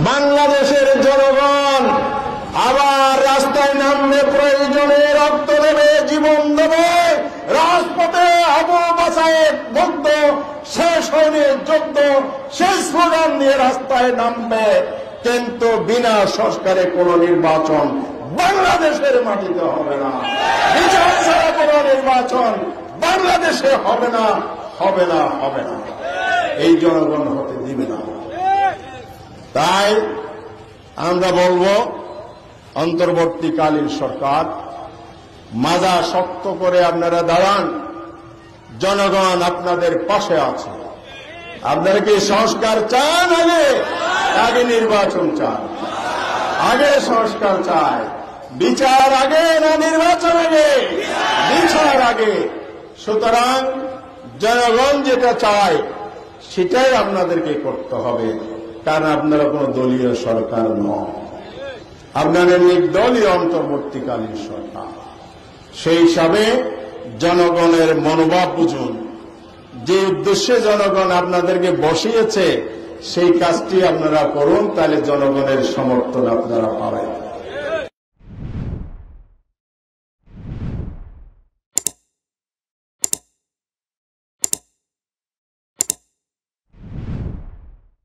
বাংলাদেশের জনগণ আবার রাস্তায় নামবে, প্রয়োজনে রক্ত দেবে, জীবন দেবে, রাজপথে আবু বাসায়ের যুদ্ধ শেষ হয়নি, যুদ্ধ সেই স্লোগান দিয়ে রাস্তায় নামবে। কিন্তু বিনা সংস্কারে কোন নির্বাচন বাংলাদেশের মাটিতে হবে না, বিচার ছাড়া কোন নির্বাচন বাংলাদেশে হবে না, হবে না, হবে না। এই জনগণ হতে দিবে না। তাই আমরা বলবো, অন্তর্বর্তীকালীন সরকার মাজা শক্ত করে আপনারা দাঁড়ান, জনগণ আপনাদের পাশে আছে। আপনারা কি সংস্কার চান? আগে নির্বাচন চান? আগে সংস্কার চায়, বিচার আগে না নির্বাচন আগে? বিচার আগে। সুতরাং জনগণ যেটা চায় সেটাই আপনাদেরকে করতে হবে, কারণ আপনারা কোন দলীয় সরকার নন, আপনাদের নির্দলীয় অন্তর্বর্তীকালীন সরকার। সেই হিসাবে জনগণের মনোভাব বুঝুন, যে উদ্দেশ্যে জনগণ আপনাদেরকে বসিয়েছে সেই কাজটি আপনারা করুন, তাহলে জনগণের সমর্থন আপনারা পাবেন।